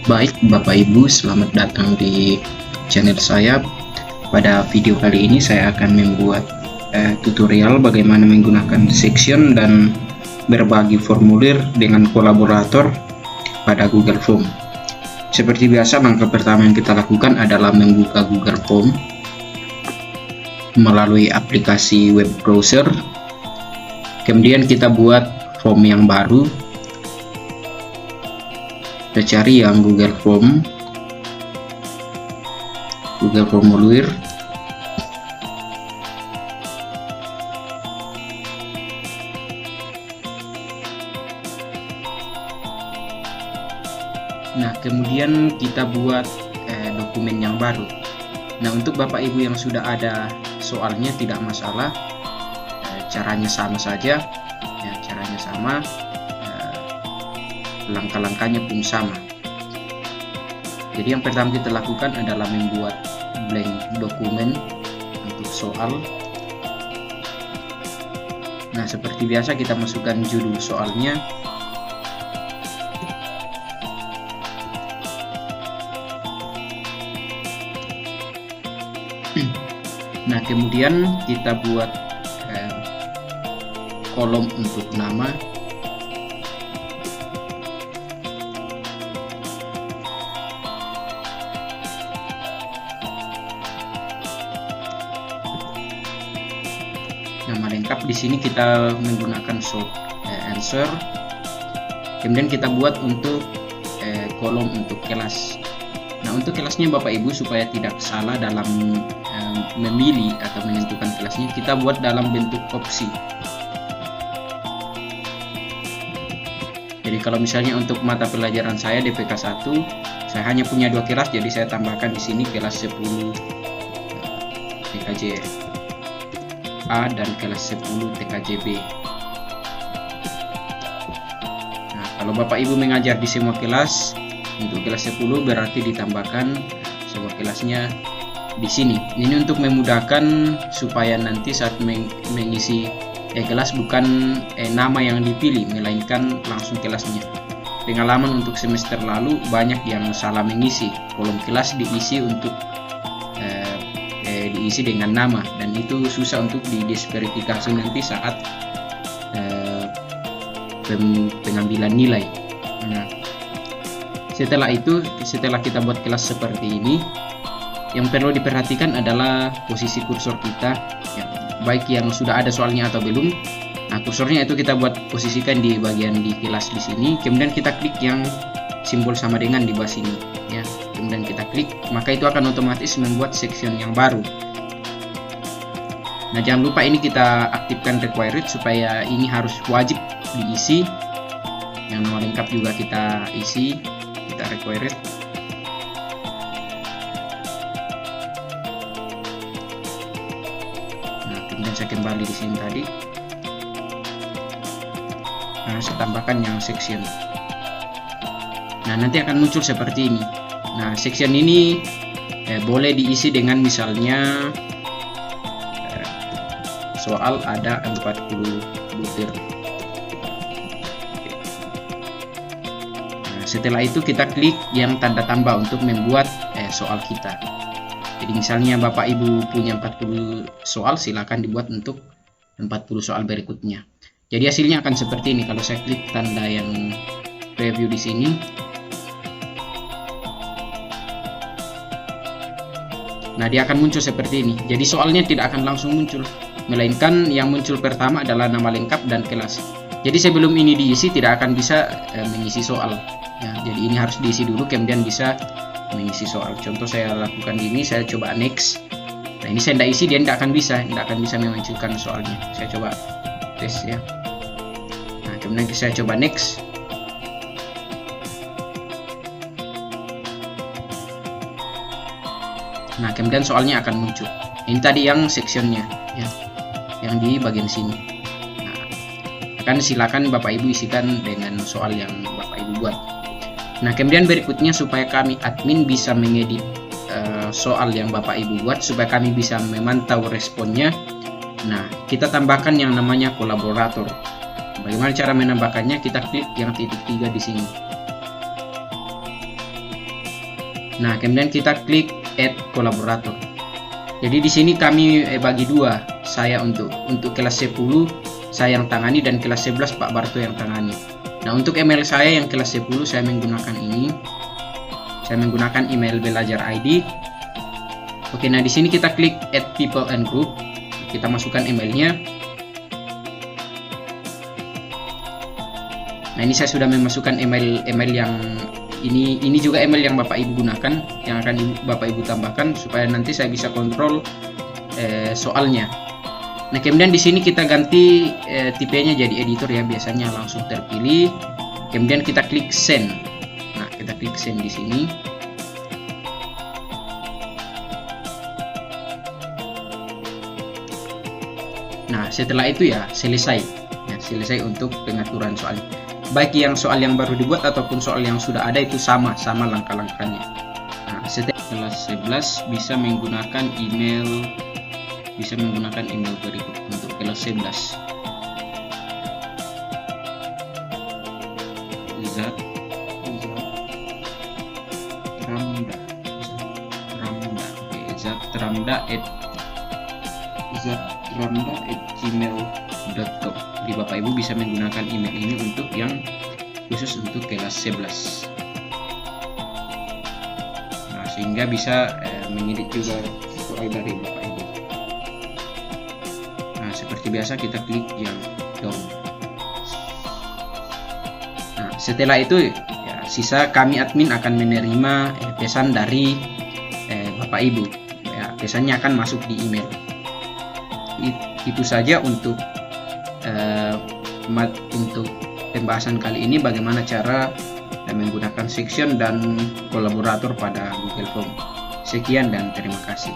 Baik Bapak Ibu, selamat datang di channel saya. Pada video kali ini saya akan membuat tutorial bagaimana menggunakan section dan berbagi formulir dengan kolaborator pada Google Form. Seperti biasa, langkah pertama yang kita lakukan adalah membuka Google Form melalui aplikasi web browser. Kemudian kita buat form yang baru. Kita cari yang Google Form, Google Formulir. Nah, kemudian kita buat dokumen yang baru. Nah, untuk Bapak Ibu yang sudah ada soalnya tidak masalah, caranya sama saja, ya, caranya sama. Langkah-langkahnya pun sama. Jadi yang pertama kita lakukan adalah membuat blank dokumen untuk soal. Nah, seperti biasa kita masukkan judul soalnya. Nah, kemudian kita buat kolom untuk nama. Nama lengkap di sini kita menggunakan short answer. Kemudian kita buat untuk kolom untuk kelas. Nah, untuk kelasnya Bapak Ibu supaya tidak salah dalam memilih atau menentukan kelasnya, kita buat dalam bentuk opsi. Jadi kalau misalnya untuk mata pelajaran saya DPK 1, saya hanya punya 2 kelas, jadi saya tambahkan di sini kelas 10 TKJ A dan kelas 10 TKJB. Nah, kalau Bapak Ibu mengajar di semua kelas, untuk kelas 10 berarti ditambahkan semua kelasnya di sini. Ini untuk memudahkan supaya nanti saat mengisi kelas bukan nama yang dipilih, melainkan langsung kelasnya. Pengalaman untuk semester lalu banyak yang salah mengisi, kolom kelas diisi untuk diisi dengan nama, dan itu susah untuk didisverifikasi nanti saat pengambilan nilai. Nah, setelah kita buat kelas seperti ini, yang perlu diperhatikan adalah posisi kursor kita, ya, baik yang sudah ada soalnya atau belum. Nah, kursornya itu kita buat posisikan di bagian di kelas di sini, kemudian kita klik yang simbol sama dengan di bawah sini, ya. Kemudian kita klik, maka itu akan otomatis membuat section yang baru. Nah, jangan lupa ini kita aktifkan required supaya ini harus wajib diisi. Yang nama lengkap juga kita isi, kita required. Nah, kemudian saya kembali di sini tadi. Nah, saya tambahkan yang section. Nah, nanti akan muncul seperti ini. Nah, section ini boleh diisi dengan misalnya soal ada 40 butir. Nah, setelah itu kita klik yang tanda tambah untuk membuat soal kita. Jadi misalnya Bapak Ibu punya 40 soal, silakan dibuat untuk 40 soal berikutnya. Jadi hasilnya akan seperti ini. Kalau saya klik tanda yang preview di sini, nah, dia akan muncul seperti ini. Jadi soalnya tidak akan langsung muncul, melainkan yang muncul pertama adalah nama lengkap dan kelas. Jadi sebelum ini diisi tidak akan bisa mengisi soal, ya. Jadi ini harus diisi dulu, kemudian bisa mengisi soal. Contoh saya lakukan ini, saya coba next. Nah, ini saya tidak isi, dia tidak akan bisa memunculkan soalnya. Saya coba tes, ya. Nah, kemudian saya coba next. Nah, kemudian soalnya akan muncul. Ini tadi yang sectionnya, ya, yang di bagian sini. Nah, akan silakan Bapak Ibu isikan dengan soal yang Bapak Ibu buat. Nah, kemudian berikutnya supaya kami admin bisa mengedit soal yang Bapak Ibu buat, supaya kami bisa memantau responnya. Nah, kita tambahkan yang namanya kolaborator. Bagaimana cara menambahkannya? Kita klik yang titik 3 di sini. Nah, kemudian kita klik add kolaborator. Jadi di sini kami bagi dua, saya untuk kelas 10 saya yang tangani dan kelas 11 Pak Barto yang tangani. Nah, untuk email saya yang kelas 10 saya menggunakan ini. Saya menggunakan email belajar ID. Oke, nah di sini kita klik add people and group. Kita masukkan emailnya. Nah, ini saya sudah memasukkan email yang ini juga email yang Bapak Ibu gunakan, yang akan Bapak Ibu tambahkan supaya nanti saya bisa kontrol soalnya. Nah, kemudian di sini kita ganti tipenya jadi editor ya, biasanya langsung terpilih. Kemudian kita klik send. Nah, kita klik send di sini. Nah, setelah itu ya selesai. Ya, selesai untuk pengaturan soal. Baik yang soal yang baru dibuat ataupun soal yang sudah ada itu sama langkah-langkahnya. Nah, setelah kelas 11 bisa menggunakan email berikut untuk kelas 11. zatramda@gmail.com. Jadi Bapak Ibu bisa menggunakan email ini untuk yang khusus untuk kelas 11. Nah, sehingga bisa mengedit juga soal dari Bapak Ibu. Nah, seperti biasa kita klik yang down. Nah, setelah itu ya sisa kami admin akan menerima pesan dari Bapak Ibu. Ya, pesannya akan masuk di email. Itu saja untuk pembahasan kali ini, bagaimana cara menggunakan section dan kolaborator pada Google Form. Sekian dan terima kasih.